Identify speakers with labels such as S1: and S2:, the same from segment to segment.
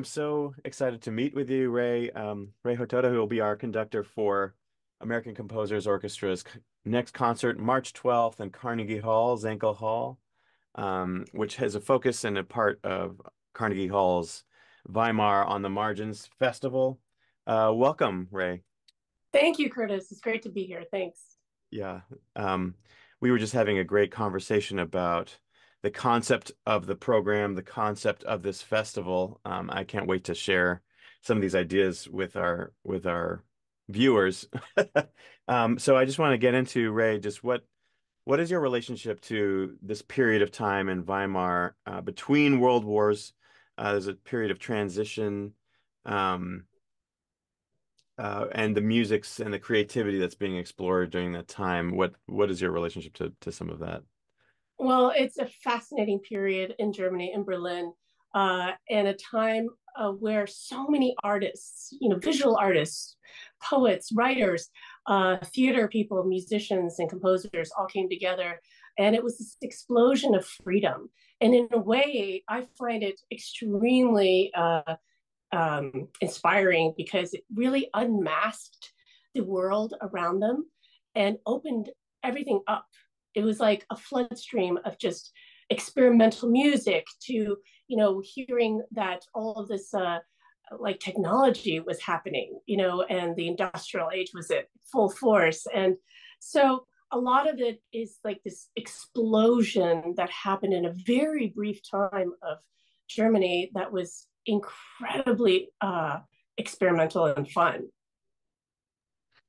S1: I'm so excited to meet with you, Ray. Rei Hotoda, who will be our conductor for American Composers Orchestra's next concert, March 12th in Carnegie Hall, Zankel Hall, which has a focus and a part of Carnegie Hall's Weimar on the Margins Festival. Welcome, Ray.
S2: Thank you, Curtis. It's great to be here. Thanks.
S1: Yeah. Um, we were just having a great conversation about the concept of the program, the concept of this festival. I can't wait to share some of these ideas with our viewers. So I just want to get into, Ray, just what is your relationship to this period of time in Weimar between world wars? There's a period of transition. Um, and the musics and the creativity that's being explored during that time. What is your relationship to some of that?
S2: Well, it's a fascinating period in Germany, in Berlin, and a time where so many artists, visual artists, poets, writers, theater people, musicians, and composers all came together. And it was this explosion of freedom. And in a way, I find it extremely inspiring because it really unmasked the world around them and opened everything up. It was like a flood stream of just experimental music to, hearing that all of this like technology was happening, and the industrial age was at full force. And so a lot of it is like this explosion that happened in a very brief time of Germany that was incredibly experimental and fun.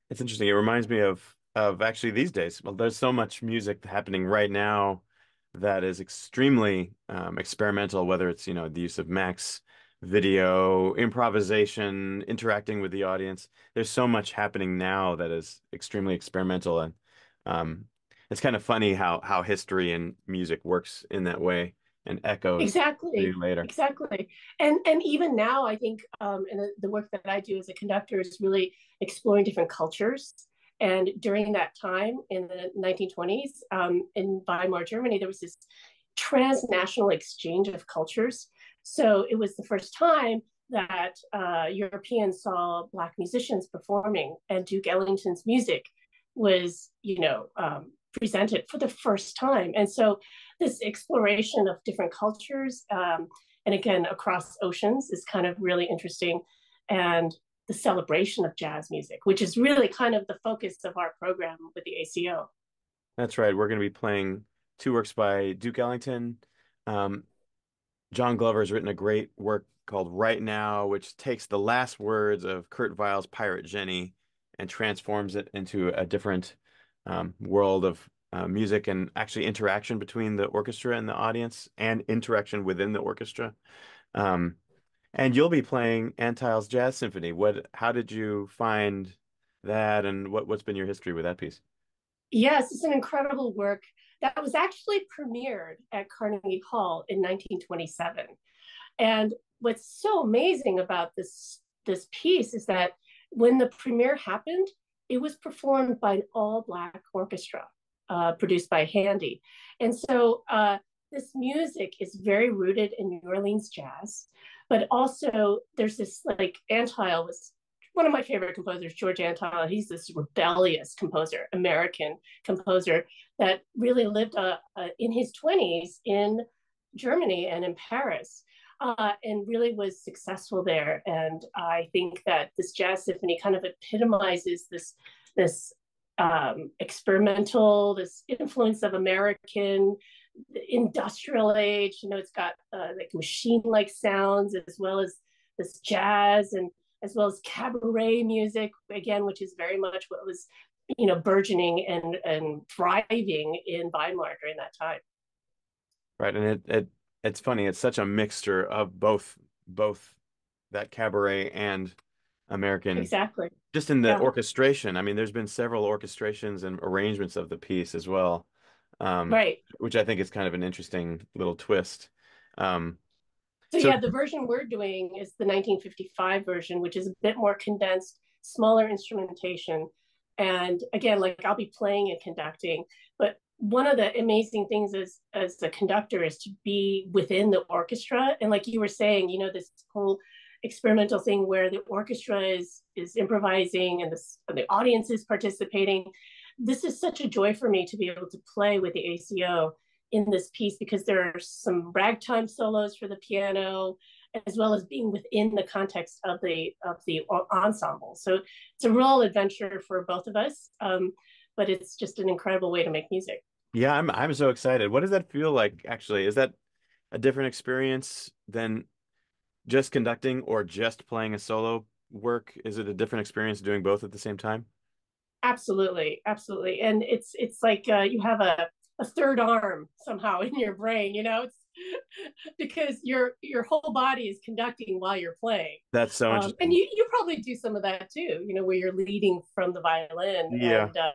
S1: It's interesting. It reminds me of actually these days. Well, there's so much music happening right now that is extremely experimental, whether it's, the use of Max video, improvisation, interacting with the audience. There's so much happening now that is extremely experimental, and um, it's kind of funny how history and music works in that way and echoes
S2: Exactly,
S1: later.
S2: exactly. And even now, I think, and the work that I do as a conductor is really exploring different cultures. And during that time in the 1920s, in Weimar, Germany, there was this transnational exchange of cultures. So it was the first time that Europeans saw Black musicians performing, and Duke Ellington's music was, presented for the first time. And so this exploration of different cultures, and again, across oceans is kind of really interesting. And the celebration of jazz music, which is really kind of the focus of our program with the ACO.
S1: That's right. We're going to be playing two works by Duke Ellington. Um, John Glover's written a great work called Right Now, which takes the last words of Kurt Weill's Pirate Jenny and transforms it into a different world of music and actually interaction between the orchestra and the audience and interaction within the orchestra. Um, and you'll be playing Antheil's Jazz Symphony. How did you find that, and what's been your history with that piece?
S2: Yes, it's an incredible work that was actually premiered at Carnegie Hall in 1927. And what's so amazing about this piece is that when the premiere happened, it was performed by an all black orchestra produced by Handy. And so this music is very rooted in New Orleans jazz, but also there's this like Antheil was one of my favorite composers, George Antheil. He's this rebellious composer, American composer that really lived in his 20s in Germany and in Paris. And really was successful there. And I think that this jazz symphony kind of epitomizes this experimental, this influence of American industrial age. It's got like machine-like sounds as well as this jazz and as well as cabaret music again, which is very much what was burgeoning and thriving in Weimar during that time.
S1: Right, and it's funny. It's such a mixture of both that cabaret and American,
S2: Exactly.
S1: just in the
S2: Yeah.
S1: orchestration. I mean, there's been several orchestrations and arrangements of the piece as well,
S2: Right.
S1: which I think is kind of an interesting little twist. Um,
S2: So
S1: so
S2: yeah, the version we're doing is the 1955 version, which is a bit more condensed, smaller instrumentation. And again, like I'll be playing and conducting, but one of the amazing things as a conductor is to be within the orchestra. And like you were saying, this whole experimental thing where the orchestra is improvising and the audience is participating. This is such a joy for me to be able to play with the ACO in this piece, because there are some ragtime solos for the piano, as well as being within the context of the ensemble. So it's a real adventure for both of us, but it's just an incredible way to make music.
S1: Yeah, I'm so excited. What does that feel like, actually? Is that a different experience than just conducting or just playing a solo work? Is it a different experience doing both at the same time?
S2: Absolutely, absolutely, and it's like you have a third arm somehow in your brain. It's because your whole body is conducting while you're playing.
S1: That's so
S2: And
S1: interesting.
S2: you probably do some of that too, where you're leading from the violin.
S1: Yeah.
S2: And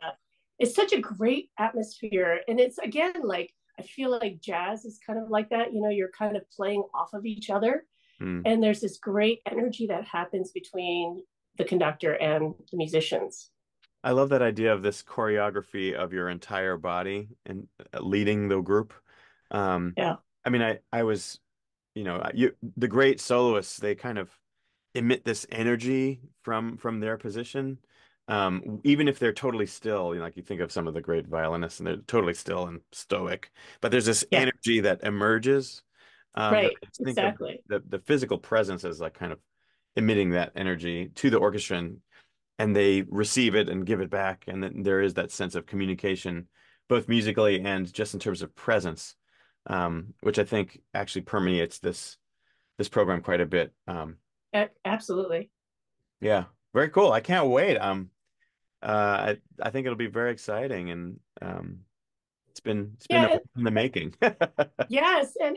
S2: it's such a great atmosphere. And it's, again, like, I feel like jazz is kind of like that. You're kind of playing off of each other.
S1: Mm.
S2: And there's this great energy that happens between the conductor and the musicians.
S1: I love that idea of this choreography of your entire body and leading the group. Um,
S2: Yeah.
S1: I mean, I was, the great soloists, they kind of emit this energy from their position. Even if they're totally still, like you think of some of the great violinists and they're totally still and stoic, but there's this
S2: Yeah.
S1: energy that emerges. And
S2: Right.
S1: I just think of
S2: Exactly.
S1: the physical presence as like kind of emitting that energy to the orchestra, and they receive it and give it back. And then there is that sense of communication, both musically and just in terms of presence, which I think actually permeates this program quite a bit.
S2: Absolutely.
S1: Yeah, very cool. I can't wait. I think it'll be very exciting, and it's been a
S2: Yeah.
S1: while in the making.
S2: Yes, and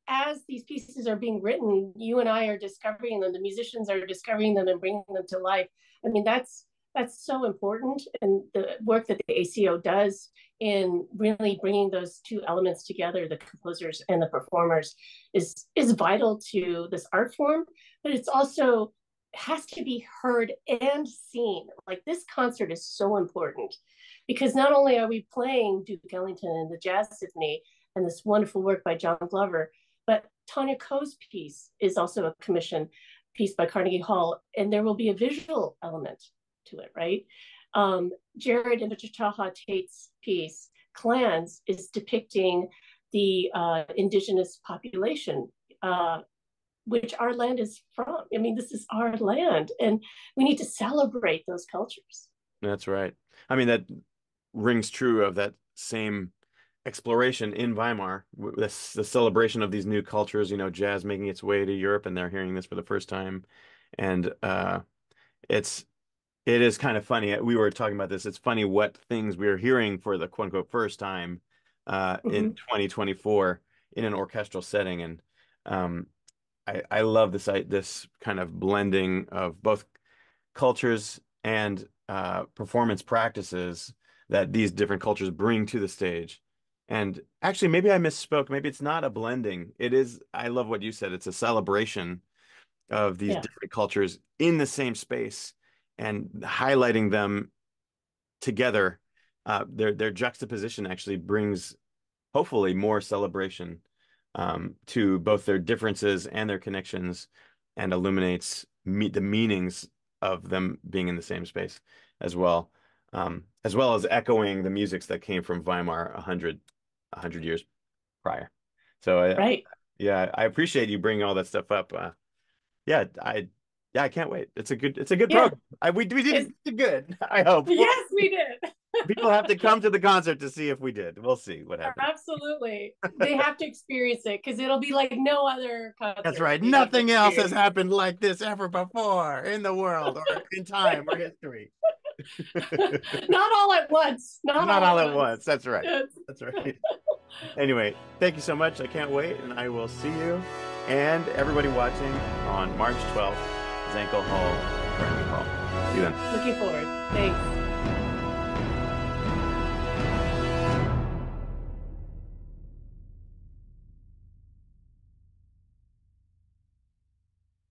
S2: as these pieces are being written, you and I are discovering them. The musicians are discovering them and bringing them to life. I mean, that's so important, and the work that the ACO does in really bringing those two elements together, the composers and the performers, is vital to this art form. But it's also has to be heard and seen. Like, this concert is so important because not only are we playing Duke Ellington and the Jazz Symphony and this wonderful work by John Glover, but Tanya Coe's piece is also a commission piece by Carnegie Hall, and there will be a visual element to it, right? Jared and Taha Tate's piece, Clans, is depicting the indigenous population, which our land is from. I mean, this is our land, and we need to celebrate those cultures.
S1: That's right. I mean, that rings true of that same exploration in Weimar, this the celebration of these new cultures, jazz making its way to Europe, and they're hearing this for the first time. And it's it is kind of funny. We were talking about this. It's funny what things we're hearing for the quote unquote first time in
S2: Mm-hmm.
S1: 2024 in an orchestral setting. And I love this kind of blending of both cultures and performance practices that these different cultures bring to the stage. And actually, maybe I misspoke. Maybe it's not a blending. It is, I love what you said. It's a celebration of these
S2: Yeah.
S1: different cultures in the same space and highlighting them together. Their juxtaposition actually brings hopefully more celebration to both their differences and their connections, and illuminates the meanings of them being in the same space as well as echoing the musics that came from Weimar a hundred years prior. So
S2: Right.
S1: yeah, I appreciate you bringing all that stuff up. Yeah, I can't wait. It's a good
S2: Yeah.
S1: program. We
S2: It's,
S1: did good. I hope.
S2: yes, we did.
S1: People have to come to the concert to see if we did. We'll see what happens.
S2: Absolutely. They have to experience it because it'll be like no other
S1: That's
S2: concert
S1: right.
S2: they've
S1: Nothing else has
S2: experienced.
S1: happened like this ever before in the world or in time or history.
S2: Not all at once. Not
S1: Not
S2: all
S1: all
S2: at
S1: at
S2: once.
S1: once. That's right.
S2: Yes.
S1: That's right. Anyway, thank you so much. I can't wait, and I will see you and everybody watching on March 12th, Zankel Hall, Carnegie Hall. See you then.
S2: Looking forward. Thanks.